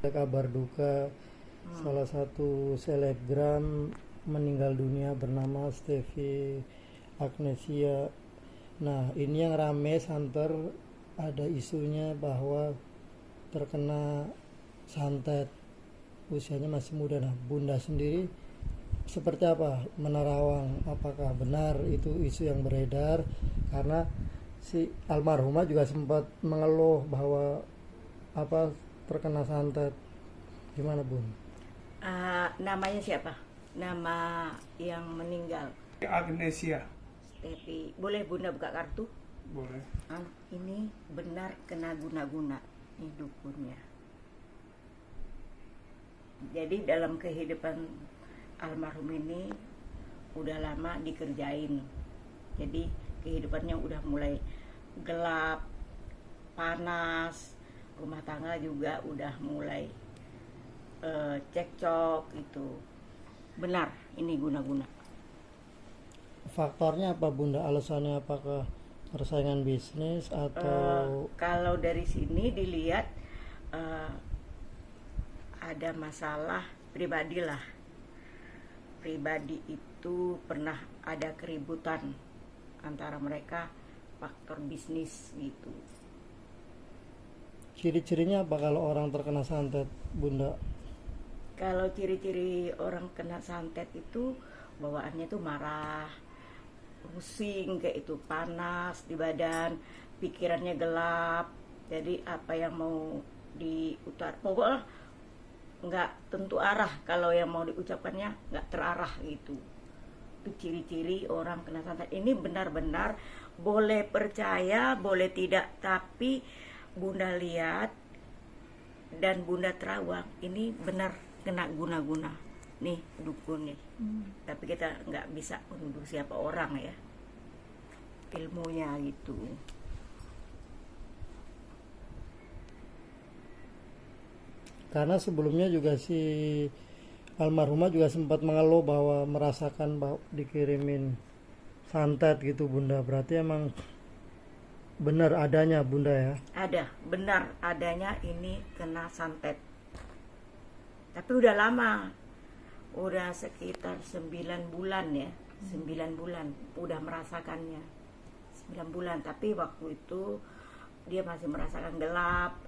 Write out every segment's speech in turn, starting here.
Ada kabar duka salah satu selebgram meninggal dunia bernama Stevie Agnesia. Nah, ini yang rame santer, ada isunya bahwa terkena santet, usianya masih muda. Nah, Bunda sendiri seperti apa menerawang, apakah benar itu isu yang beredar? Karena si almarhumah juga sempat mengeluh bahwa terkena santet. Gimana, Bun? Namanya siapa? Nama yang meninggal. Agnesia. Tapi boleh Bunda buka kartu? Boleh. Ini benar kena guna-guna ini dukunnya. Jadi dalam kehidupan almarhum ini udah lama dikerjain. Jadi kehidupannya udah mulai gelap, panas, rumah tangga juga udah mulai cekcok itu. Benar ini guna-guna. Faktornya apa, Bunda? Alasannya apakah persaingan bisnis atau Kalau dari sini dilihat ada masalah pribadi lah. Pribadi itu pernah ada keributan antara mereka, faktor bisnis gitu. ciri-cirinya apa kalau orang terkena santet, Bunda? Kalau ciri-ciri orang kena santet itu bawaannya tuh marah, pusing kayak itu, panas di badan, pikirannya gelap. Jadi apa yang mau diutar, pokoknya nggak tentu arah, kalau yang mau diucapkannya nggak terarah gitu. Itu ciri-ciri orang kena santet. Ini benar-benar boleh percaya, boleh tidak, tapi Bunda lihat dan Bunda terawang, ini benar kena guna-guna nih dukun nih. Tapi kita nggak bisa menuduh siapa orang ya, ilmunya gitu. Karena sebelumnya juga si almarhumah juga sempat mengeluh bahwa merasakan bahwa dikirimin santet gitu, Bunda. Berarti emang benar adanya, Bunda, ya? Ada, benar adanya ini kena santet. Tapi udah lama, udah sekitar 9 bulan ya, 9 bulan udah merasakannya. 9 bulan, tapi waktu itu dia masih merasakan gelap,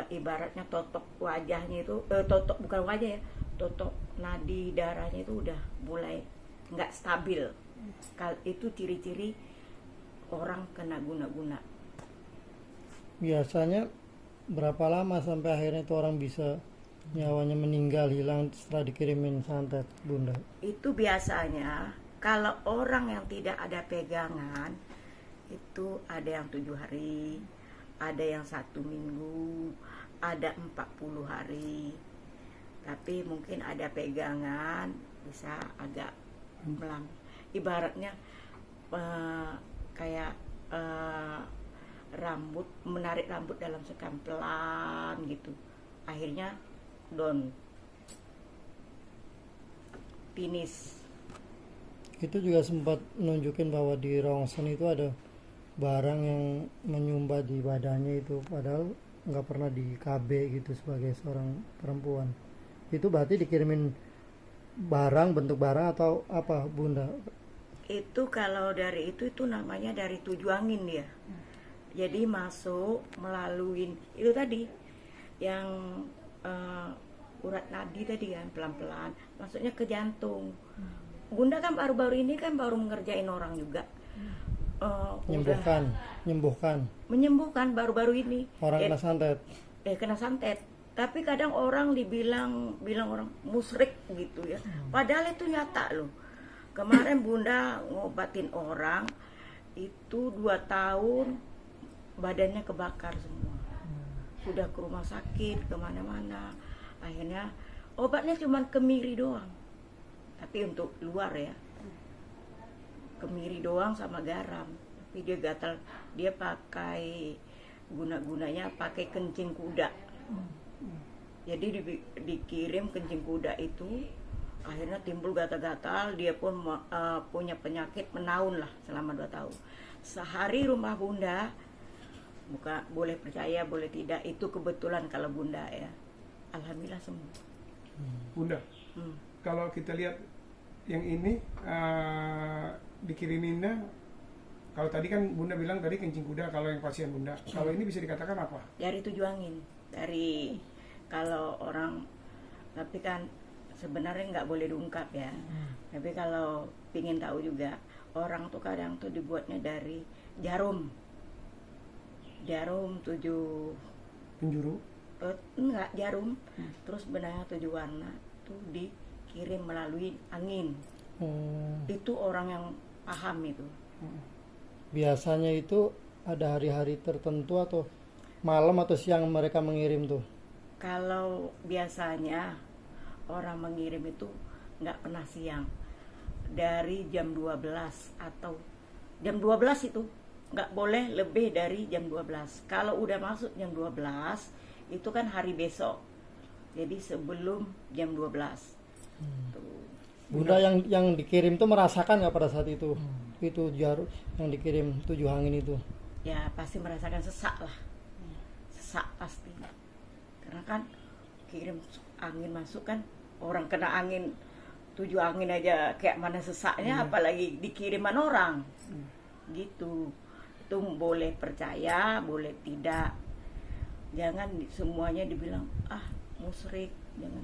ibaratnya totok wajahnya itu, totok bukan wajah ya, totok nadi darahnya itu udah mulai nggak stabil. Itu ciri-ciri orang kena guna-guna. Biasanya berapa lama sampai akhirnya itu orang bisa nyawanya meninggal, hilang setelah dikirimin santet, Bunda? Itu biasanya kalau orang yang tidak ada pegangan itu ada yang 7 hari, ada yang 1 minggu, ada 40 hari. Tapi mungkin ada pegangan bisa agak melang. Ibaratnya kayak rambut, menarik rambut dalam sekam pelan gitu. Akhirnya down, finish. Itu juga sempat nunjukin bahwa di rongsen itu ada barang yang menyumbat di badannya itu, padahal nggak pernah di KB gitu sebagai seorang perempuan. Itu berarti dikirimin barang, bentuk barang atau apa, Bunda? Itu kalau dari itu namanya dari 7 angin dia. Jadi masuk melalui itu tadi yang urat nadi tadi kan, pelan-pelan masuknya ke jantung. Bunda kan baru-baru ini kan baru mengerjain orang juga. Menyembuhkan baru-baru ini Orang kena santet. kena santet. Tapi kadang orang bilang orang musyrik gitu ya. Padahal itu nyata loh. Kemarin Bunda ngobatin orang itu 2 tahun badannya kebakar semua. Sudah ke rumah sakit, kemana-mana. Akhirnya obatnya cuma kemiri doang. Tapi untuk luar ya, kemiri doang sama garam. Tapi dia gatal, dia pakai guna-gunanya pakai kencing kuda. Jadi dikirim kencing kuda itu, akhirnya timbul gatal-gatal. Dia pun punya penyakit menaun lah selama 2 tahun. Sehari rumah Bunda, boleh percaya boleh tidak, itu kebetulan kalau Bunda ya, alhamdulillah sembuh. Bunda, Hmm. kalau kita lihat yang ini dikiriminnya, kalau tadi kan Bunda bilang tadi kencing kuda kalau yang pasien Bunda. Kalau ini bisa dikatakan apa? Dari 7 angin, dari kalau orang, tapi kan sebenarnya nggak boleh diungkap ya. Tapi kalau pingin tahu juga, orang tuh kadang tuh dibuatnya dari jarum 7 Penjuru. enggak jarum, terus benangnya 7 warna tuh dikirim melalui angin. Oh, Itu orang yang paham itu. biasanya itu ada hari-hari tertentu atau malam atau siang mereka mengirim tuh? Kalau biasanya orang mengirim itu nggak pernah siang, dari jam 12 atau jam 12 itu nggak boleh lebih dari jam 12. Kalau udah masuk jam 12 itu kan hari besok, jadi sebelum jam 12 tuh. Bunda yang dikirim tuh merasakan nggak pada saat itu? Itu jarum yang dikirim 7 angin itu. Ya pasti merasakan sesak lah, sesak pasti, karena kan kirim angin masuk kan, orang kena angin 7 angin aja kayak mana sesaknya, apalagi dikiriman orang gitu. Itu boleh percaya boleh tidak, jangan semuanya dibilang musyrik, jangan.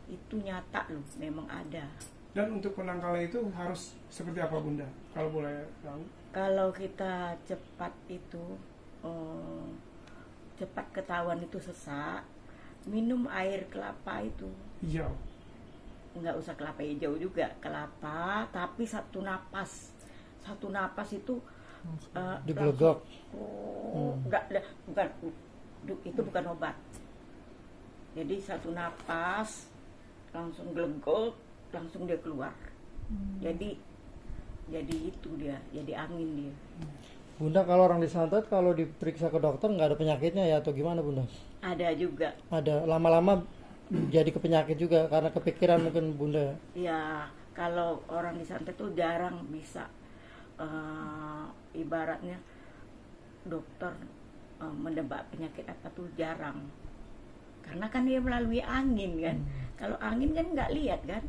Itu nyata loh, memang ada. Dan untuk penangkalnya itu harus seperti apa Bunda? Kalau boleh tahu? Kalau kita cepat itu cepat ketahuan itu sesak, minum air kelapa itu. Hijau. Nggak usah kelapa hijau juga, kelapa tapi satu napas itu Digelegok. bukan itu bukan obat. Jadi satu napas langsung gelegok, langsung dia keluar. Jadi itu dia, jadi angin dia. Bunda, kalau orang disantet kalau diperiksa ke dokter nggak ada penyakitnya ya atau gimana Bunda? Ada juga. Ada, lama-lama jadi ke penyakit juga karena kepikiran mungkin Bunda. Ya, kalau orang disantet tuh jarang bisa ibaratnya dokter menebak penyakit apa tuh jarang. Karena kan dia melalui angin kan. Kalau angin kan nggak lihat kan.